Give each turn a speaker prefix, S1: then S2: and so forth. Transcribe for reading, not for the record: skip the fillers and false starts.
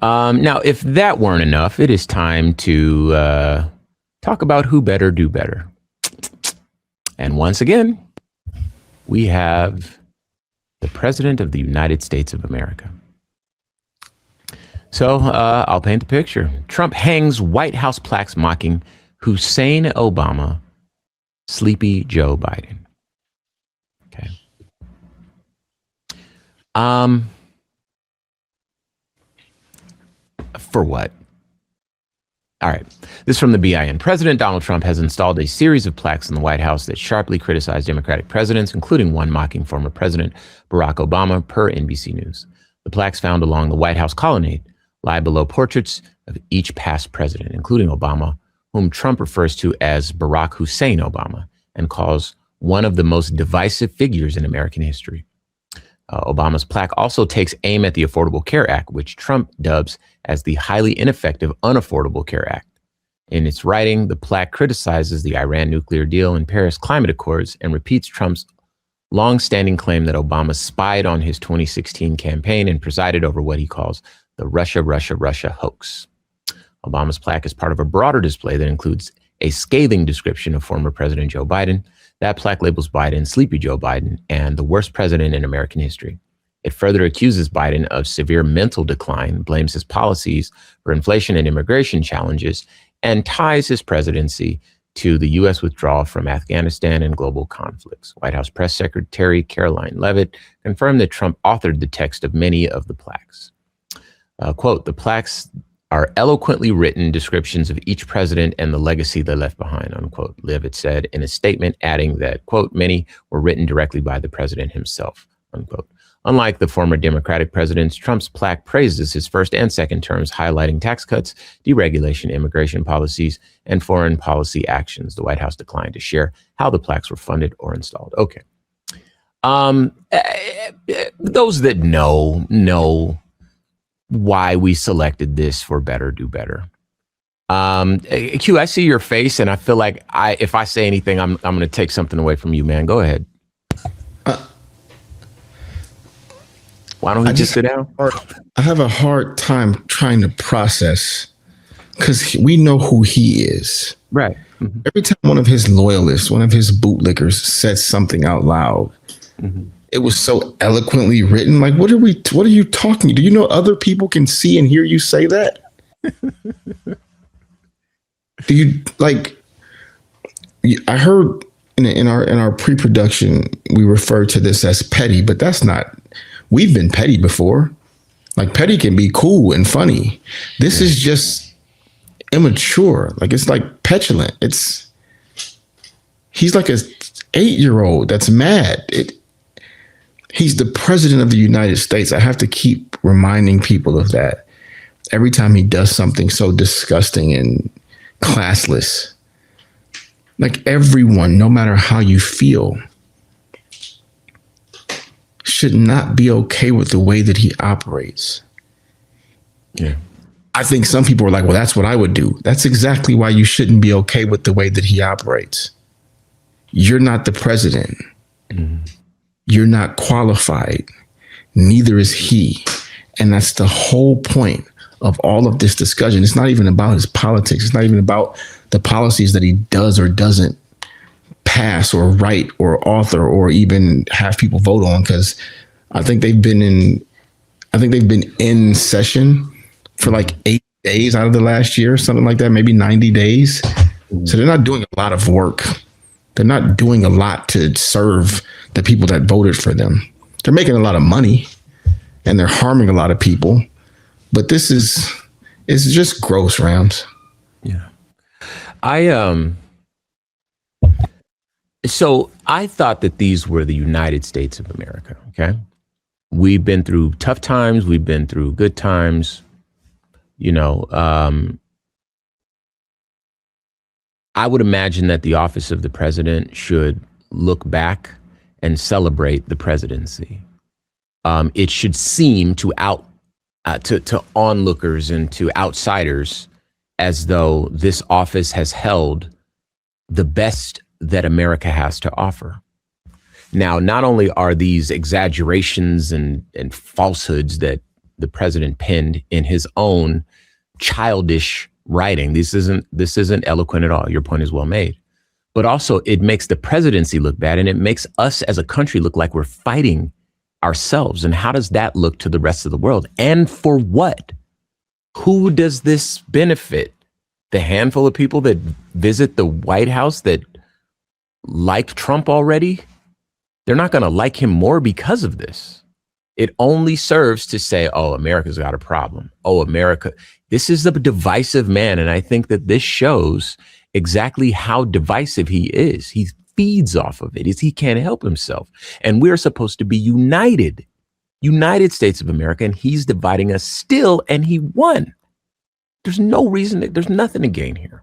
S1: Now, if that weren't enough, it is time to talk about who better do better. And once again, we have the President of the United States of America. So I'll paint the picture. Trump hangs White House plaques mocking Hussein Obama, Sleepy Joe Biden. Okay. For what? All right. This is from the BIN. President Donald Trump has installed a series of plaques in the White House that sharply criticize Democratic presidents, including one mocking former President Barack Obama, per NBC News. The plaques found along the White House colonnade lie below portraits of each past president, including Obama, whom Trump refers to as Barack Hussein Obama and calls one of the most divisive figures in American history. Obama's plaque also takes aim at the Affordable Care Act, which Trump dubs as the highly ineffective Unaffordable Care Act. In its writing, the plaque criticizes the Iran nuclear deal and Paris climate accords and repeats Trump's long-standing claim that Obama spied on his 2016 campaign and presided over what he calls the Russia hoax. Obama's plaque is part of a broader display that includes a scathing description of former President Joe Biden. That plaque labels Biden Sleepy Joe Biden and the worst president in American history. It further accuses Biden of severe mental decline, blames his policies for inflation and immigration challenges, and ties his presidency to the U.S. withdrawal from Afghanistan and global conflicts. White House Press Secretary Caroline Leavitt confirmed that Trump authored the text of many of the plaques. Quote, the plaques are eloquently written descriptions of each president and the legacy they left behind, unquote, Leavitt said in a statement, adding that, quote, many were written directly by the president himself, unquote. Unlike the former Democratic presidents, Trump's plaque praises his first and second terms, highlighting tax cuts, deregulation, immigration policies, and foreign policy actions. The White House declined to share how the plaques were funded or installed. Okay. Those that know why we selected this for Better Do Better. Q, I see your face, and I feel like if I say anything, I'm going to take something away from you, man. Go ahead. Why don't we just sit down?
S2: I have a hard time trying to process because we know who he is.
S1: Right. Mm-hmm.
S2: Every time one of his loyalists, one of his bootlickers says something out loud, mm-hmm. It was so eloquently written. Like, what are you talking? Do you know other people can see and hear you say that? Do you I heard in our pre-production, we referred to this as petty, but that's not, we've been petty before. Like, petty can be cool and funny. This is just immature. Like, it's like petulant. He's like a 8-year-old that's mad. He's the president of the United States. I have to keep reminding people of that every time he does something so disgusting and classless. Like, everyone, no matter how you feel, should not be okay with the way that he operates.
S1: Yeah.
S2: I think some people are like, well, that's what I would do. That's exactly why you shouldn't be okay with the way that he operates. You're not the president. Mm-hmm. You're not qualified. Neither is he. And that's the whole point of all of this discussion. It's not even about his politics. It's not even about the policies that he does or doesn't pass or write or author or even have people vote on, because I think they've been in session for like 8 days out of the last year, something like that, maybe 90 days. So they're not doing a lot of work. They're not doing a lot to serve the people that voted for them. They're making a lot of money and they're harming a lot of people. But it's just gross, Rams.
S1: Yeah. So I thought that these were the United States of America. Okay. We've been through tough times. We've been through good times. I would imagine that the office of the president should look back and celebrate the presidency. It should seem to onlookers and to outsiders as though this office has held the best that America has to offer. Now, not only are these exaggerations and falsehoods that the president penned in his own childish writing. This isn't eloquent at all. Your point is well made. But also it makes the presidency look bad, and it makes us as a country look like we're fighting ourselves. And how does that look to the rest of the world? And for what? Who does this benefit? The handful of people that visit the White House that like Trump already? They're not going to like him more because of this. It only serves to say, oh, America's got a problem. Oh, America. This is a divisive man. And I think that this shows exactly how divisive he is. He feeds off of it. He can't help himself. And we're supposed to be united, United States of America. And he's dividing us still. And he won. There's no reason. There's nothing to gain here.